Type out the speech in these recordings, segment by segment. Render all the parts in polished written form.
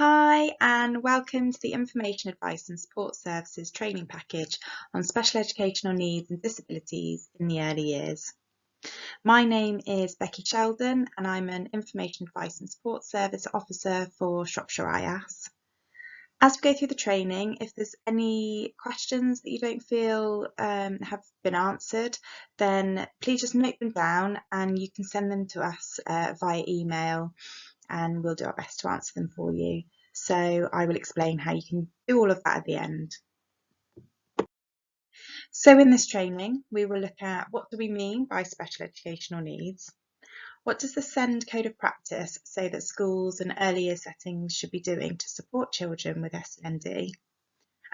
Hi, and welcome to the Information Advice and Support Services training package on special educational needs and disabilities in the early years. My name is Becky Sheldon, and I'm an Information Advice and Support Service Officer for Shropshire IASS. As we go through the training, if there's any questions that you don't feel have been answered, then please just note them down and you can send them to us via email, and we'll do our best to answer them for you. So I will explain how you can do all of that at the end. So in this training, we will look at what do we mean by special educational needs? What does the SEND Code of Practice say that schools and early year settings should be doing to support children with SEND?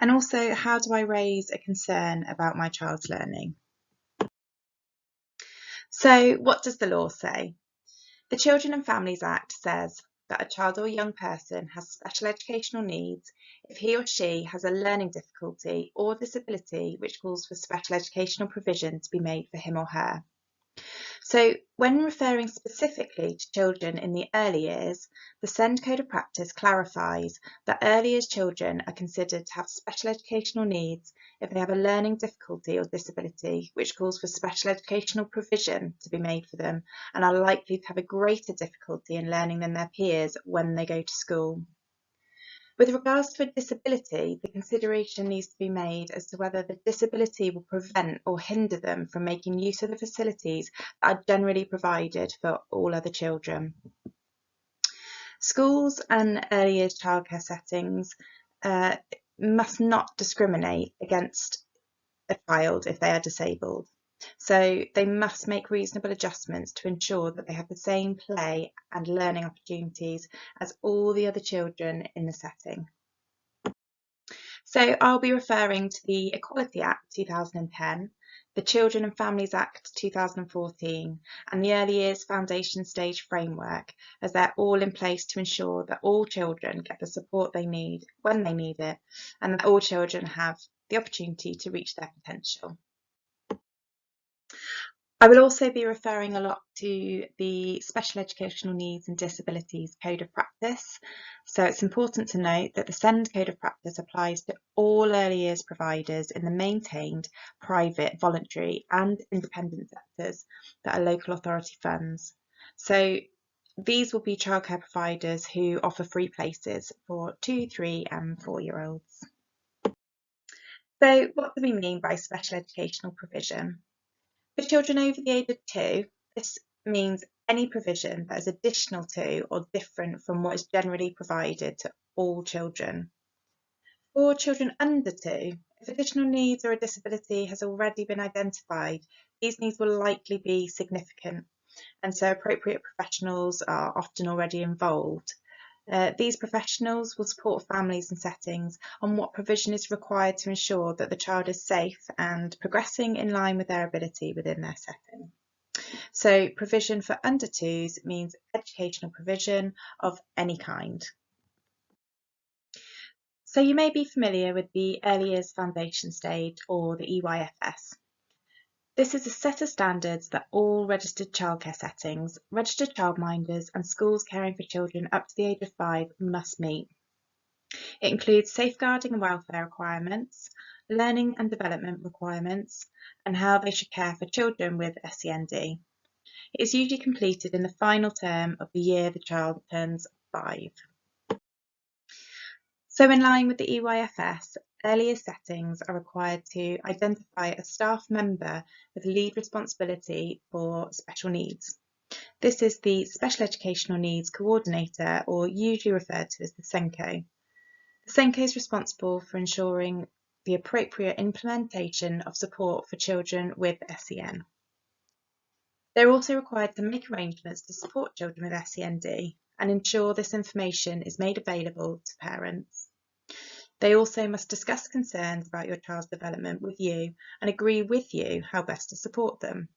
And also, how do I raise a concern about my child's learning? So what does the law say? The Children and Families Act says that a child or young person has special educational needs if he or she has a learning difficulty or disability which calls for special educational provision to be made for him or her. So when referring specifically to children in the early years, the SEND Code of Practice clarifies that early years children are considered to have special educational needs if they have a learning difficulty or disability which calls for special educational provision to be made for them and are likely to have a greater difficulty in learning than their peers when they go to school. With regards to a disability, the consideration needs to be made as to whether the disability will prevent or hinder them from making use of the facilities that are generally provided for all other children. Schools and early years childcare settings must not discriminate against a child if they are disabled. So they must make reasonable adjustments to ensure that they have the same play and learning opportunities as all the other children in the setting. So I'll be referring to the Equality Act 2010, the Children and Families Act 2014, and the Early Years Foundation Stage Framework, as they're all in place to ensure that all children get the support they need when they need it, and that all children have the opportunity to reach their potential. I will also be referring a lot to the Special Educational Needs and Disabilities Code of Practice. So it's important to note that the SEND Code of Practice applies to all early years providers in the maintained, private, voluntary and independent sectors that are local authority funds. So these will be childcare providers who offer free places for 2, 3 and 4-year-olds. So what do we mean by special educational provision? For children over the age of 2, this means any provision that is additional to or different from what is generally provided to all children. For children under 2, if additional needs or a disability has already been identified, these needs will likely be significant, and so appropriate professionals are often already involved. These professionals will support families and settings on what provision is required to ensure that the child is safe and progressing in line with their ability within their setting. So provision for under 2s means educational provision of any kind. So you may be familiar with the Early Years Foundation Stage or the EYFS. This is a set of standards that all registered childcare settings, registered childminders and schools caring for children up to the age of 5 must meet. It includes safeguarding and welfare requirements, learning and development requirements, and how they should care for children with SEND. It is usually completed in the final term of the year the child turns 5. So in line with the EYFS, earlier settings are required to identify a staff member with lead responsibility for special needs. This is the Special Educational Needs Coordinator, or usually referred to as the SENCO. The SENCO is responsible for ensuring the appropriate implementation of support for children with SEN. They're also required to make arrangements to support children with SEND and ensure this information is made available to parents. They also must discuss concerns about your child's development with you and agree with you how best to support them.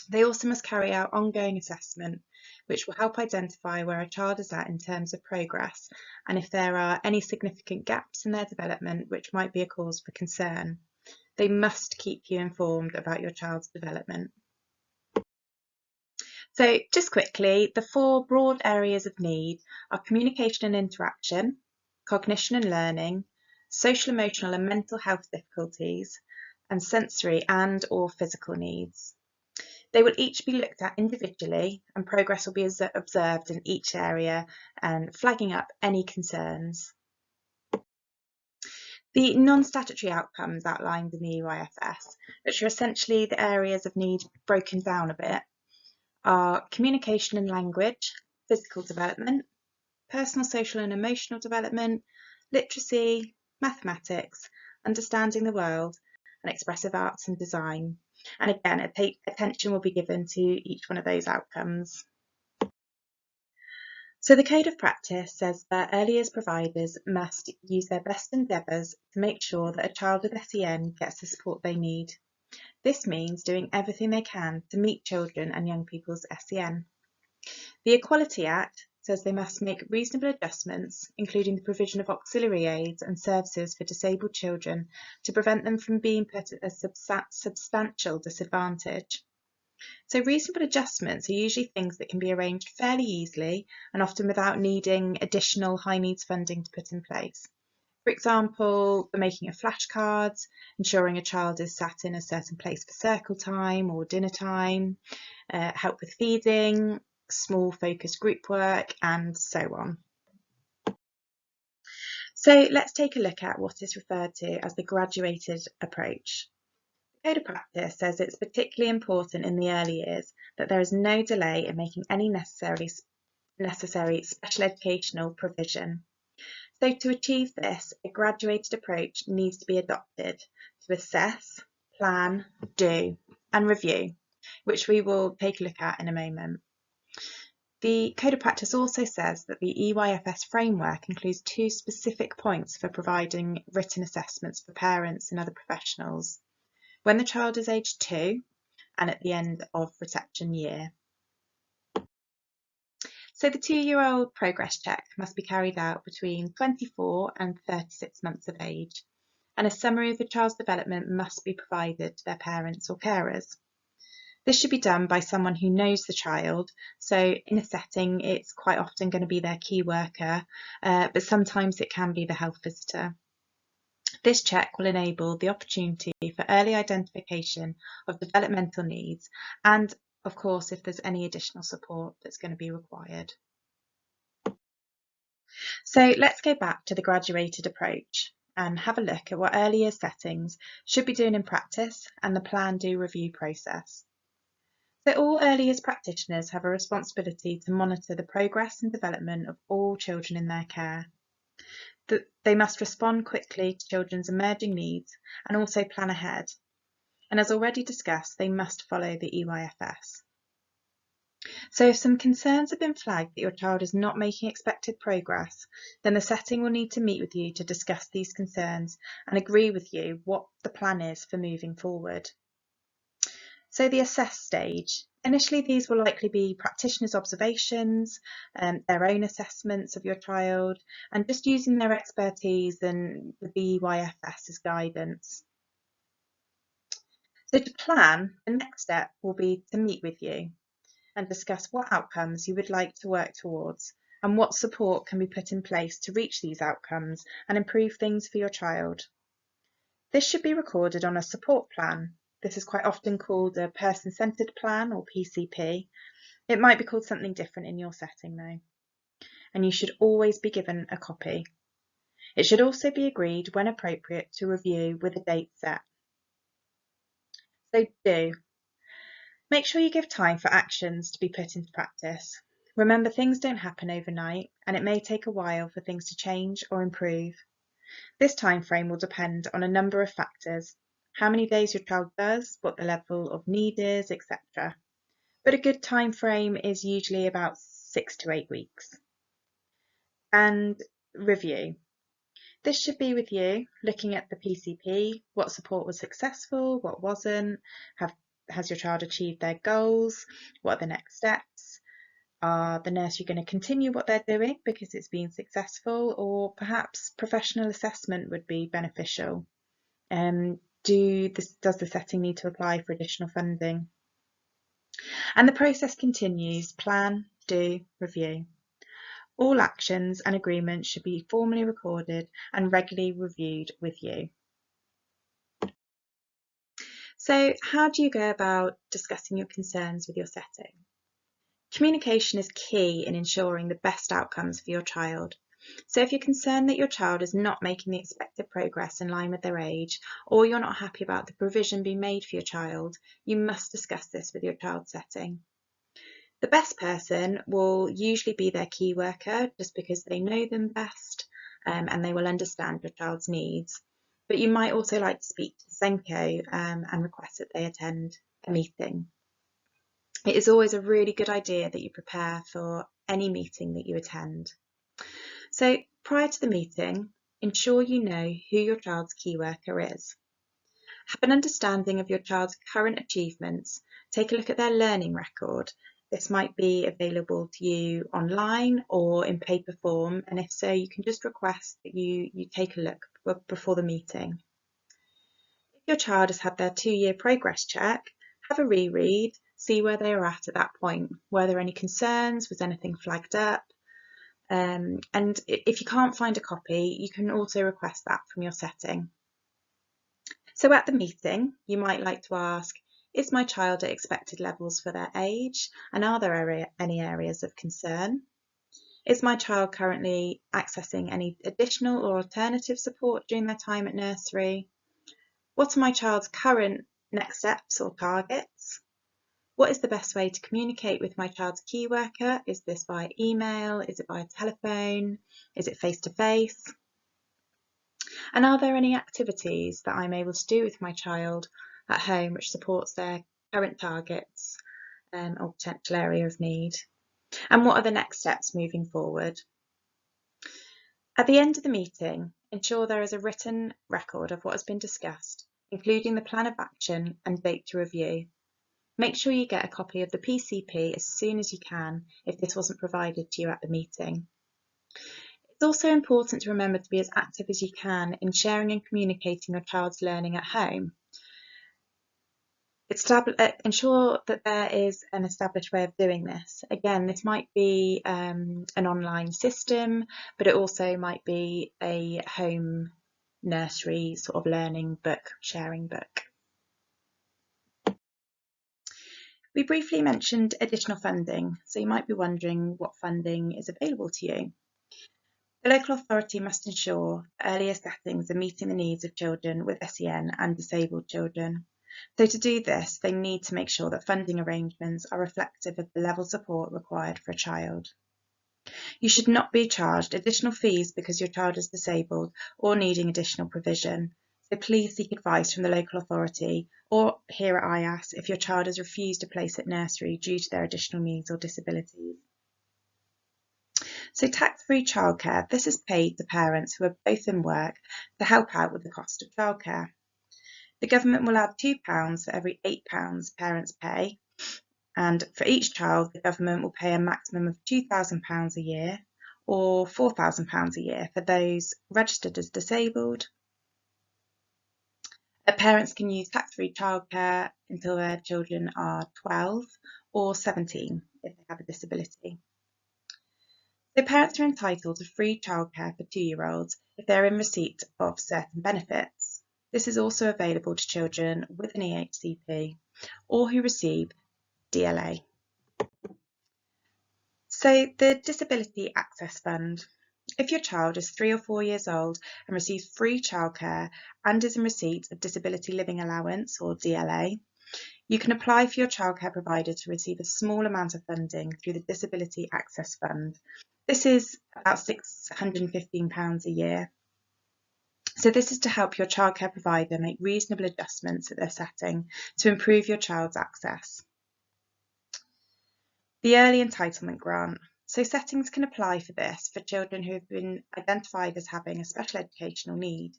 They also must carry out ongoing assessment, which will help identify where a child is at in terms of progress and if there are any significant gaps in their development which might be a cause for concern. They must keep you informed about your child's development. So just quickly, the 4 broad areas of need are communication and interaction, cognition and learning, social, emotional and mental health difficulties, and sensory and or physical needs. They will each be looked at individually and progress will be observed in each area and flagging up any concerns. The non-statutory outcomes outlined in the EYFS, which are essentially the areas of need broken down a bit, are communication and language, physical development, personal, social and emotional development, literacy, mathematics, understanding the world, and expressive arts and design. And again, attention will be given to each one of those outcomes. So the Code of Practice says that early years providers must use their best endeavours to make sure that a child with SEN gets the support they need. This means doing everything they can to meet children and young people's SEN. The Equality Act says they must make reasonable adjustments, including the provision of auxiliary aids and services for disabled children to prevent them from being put at a substantial disadvantage. So reasonable adjustments are usually things that can be arranged fairly easily and often without needing additional high needs funding to put in place. For example, the making of flashcards, ensuring a child is sat in a certain place for circle time or dinner time, help with feeding, small focused group work, and so on. So let's take a look at what is referred to as the graduated approach. The Code of Practice says it's particularly important in the early years that there is no delay in making any necessary special educational provision. So to achieve this, a graduated approach needs to be adopted to assess, plan, do, and review, which we will take a look at in a moment. The Code of Practice also says that the EYFS framework includes 2 specific points for providing written assessments for parents and other professionals, when the child is aged 2 and at the end of reception year. So the 2-year-old progress check must be carried out between 24 and 36 months of age, and a summary of the child's development must be provided to their parents or carers. This should be done by someone who knows the child, so in a setting it's quite often going to be their key worker, but sometimes it can be the health visitor. This check will enable the opportunity for early identification of developmental needs and, of course, if there's any additional support that's going to be required. So let's go back to the graduated approach and have a look at what early years settings should be doing in practice and the plan do review process. So all early years practitioners have a responsibility to monitor the progress and development of all children in their care. They must respond quickly to children's emerging needs and also plan ahead. And as already discussed, they must follow the EYFS. So if some concerns have been flagged that your child is not making expected progress, then the setting will need to meet with you to discuss these concerns and agree with you what the plan is for moving forward. So the assess stage. Initially, these will likely be practitioners' observations, their own assessments of your child, and just using their expertise and the EYFS as guidance. So to plan, the next step will be to meet with you and discuss what outcomes you would like to work towards and what support can be put in place to reach these outcomes and improve things for your child. This should be recorded on a support plan. This is quite often called a person-centred plan or PCP. It might be called something different in your setting though. And you should always be given a copy. It should also be agreed when appropriate to review with a date set. So do. Make sure you give time for actions to be put into practice. Remember, things don't happen overnight and it may take a while for things to change or improve. This time frame will depend on a number of factors: how many days your child does, what the level of need is, etc. But a good time frame is usually about 6 to 8 weeks. And review. This should be with you looking at the PCP, what support was successful, what wasn't, has your child achieved their goals, what are the next steps, are the nursery going to continue what they're doing because it's been successful, or perhaps professional assessment would be beneficial. Does the setting need to apply for additional funding? And the process continues: plan, do, review. All actions and agreements should be formally recorded and regularly reviewed with you. So how do you go about discussing your concerns with your setting? Communication is key in ensuring the best outcomes for your child. So if you're concerned that your child is not making the expected progress in line with their age, or you're not happy about the provision being made for your child, you must discuss this with your child's setting. The best person will usually be their key worker, just because they know them best, and they will understand your child's needs. But you might also like to speak to the SENCO and request that they attend a meeting. It is always a really good idea that you prepare for any meeting that you attend. So prior to the meeting, ensure you know who your child's key worker is. Have an understanding of your child's current achievements. Take a look at their learning record. This might be available to you online or in paper form, and if so, you can just request that you take a look before the meeting. If your child has had their 2-year progress check, have a reread, see where they are at that point. Were there any concerns? Was anything flagged up? And if you can't find a copy, you can also request that from your setting. So at the meeting, you might like to ask, is my child at expected levels for their age? And are there any areas of concern? Is my child currently accessing any additional or alternative support during their time at nursery? What are my child's current next steps or targets? What is the best way to communicate with my child's key worker? Is this via email? Is it via telephone? Is it face-to-face? And are there any activities that I'm able to do with my child at home which supports their current targets or potential area of need? And what are the next steps moving forward? At the end of the meeting, ensure there is a written record of what has been discussed, including the plan of action and date to review. Make sure you get a copy of the PCP as soon as you can if this wasn't provided to you at the meeting. It's also important to remember to be as active as you can in sharing and communicating your child's learning at home. Ensure that there is an established way of doing this. Again, this might be an online system, but it also might be a home nursery sort of learning book, sharing book. We briefly mentioned additional funding, so you might be wondering what funding is available to you. The local authority must ensure earlier settings are meeting the needs of children with SEN and disabled children. So to do this, they need to make sure that funding arrangements are reflective of the level of support required for a child. You should not be charged additional fees because your child is disabled or needing additional provision. So please seek advice from the local authority or here at IASS if your child has refused a place at nursery due to their additional needs or disabilities. So tax-free childcare, this is paid to parents who are both in work to help out with the cost of childcare. The government will add £2 for every £8 parents pay, and for each child the government will pay a maximum of £2,000 a year or £4,000 a year for those registered as disabled. Parents can use tax-free childcare until their children are 12 or 17 if they have a disability. So parents are entitled to free childcare for 2-year-olds if they're in receipt of certain benefits. This is also available to children with an EHCP or who receive DLA. So the Disability Access Fund. If your child is 3 or 4 years old and receives free childcare and is in receipt of Disability Living Allowance or DLA, you can apply for your childcare provider to receive a small amount of funding through the Disability Access Fund. This is about £615 a year. So this is to help your childcare provider make reasonable adjustments at their setting to improve your child's access. The Early Entitlement Grant. So settings can apply for this for children who have been identified as having a special educational need.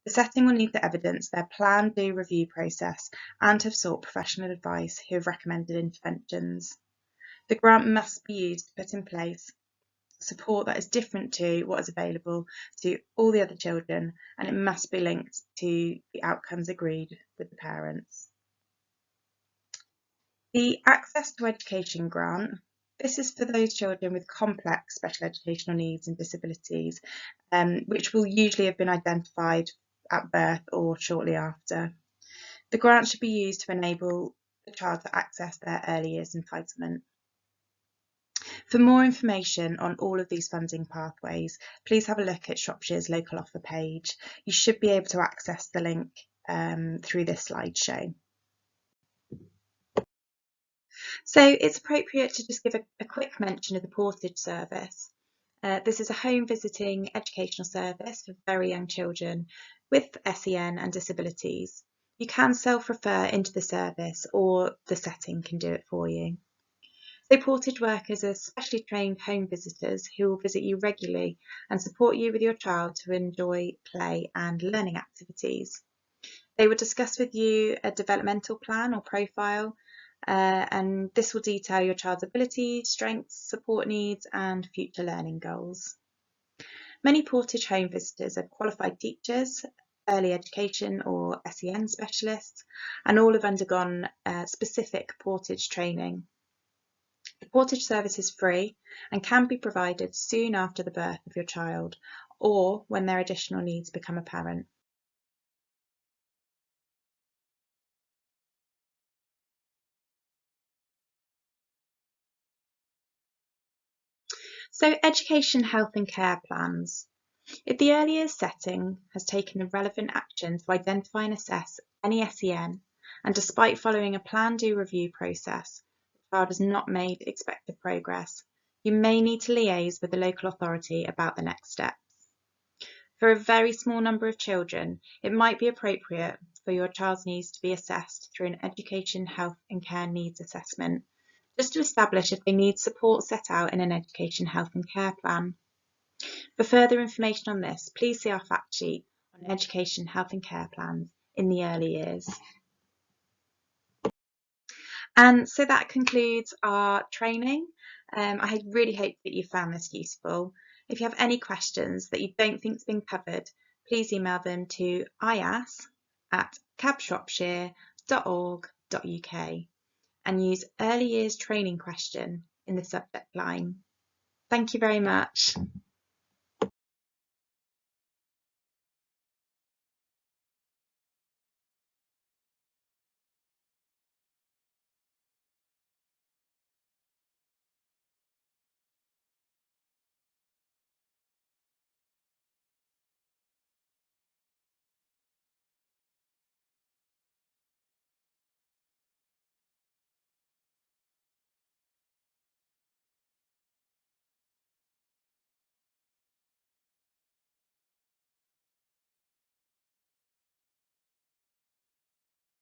The setting will need to evidence their plan, do, review process and have sought professional advice who have recommended interventions. The grant must be used to put in place support that is different to what is available to all the other children, and it must be linked to the outcomes agreed with the parents. The Access to Education grant, this is for those children with complex special educational needs and disabilities, which will usually have been identified at birth or shortly after. The grant should be used to enable the child to access their early years entitlement. For more information on all of these funding pathways, please have a look at Shropshire's local offer page. You should be able to access the link through this slideshow. So it's appropriate to just give a quick mention of the portage service. This is a home visiting educational service for very young children with SEN and disabilities. You can self-refer into the service or the setting can do it for you. So portage workers are specially trained home visitors who will visit you regularly and support you with your child to enjoy play and learning activities. They will discuss with you a developmental plan or profile, and this will detail your child's abilities, strengths, support needs and future learning goals. Many portage home visitors are qualified teachers, early education or SEN specialists, and all have undergone specific portage training. The portage service is free and can be provided soon after the birth of your child or when their additional needs become apparent. So education, health and care plans. If the early years setting has taken the relevant action to identify and assess any SEN, and despite following a plan do review process, the child has not made expected progress, you may need to liaise with the local authority about the next steps. For a very small number of children, it might be appropriate for your child's needs to be assessed through an education, health and care needs assessment, just to establish if they need support set out in an education, health and care plan. For further information on this, please see our fact sheet on education, health and care plans in the early years. And so that concludes our training. I really hope that you found this useful. If you have any questions that you don't think has been covered, please email them to iass@cabshropshire.org.uk and use early years training question in the subject line. Thank you very much.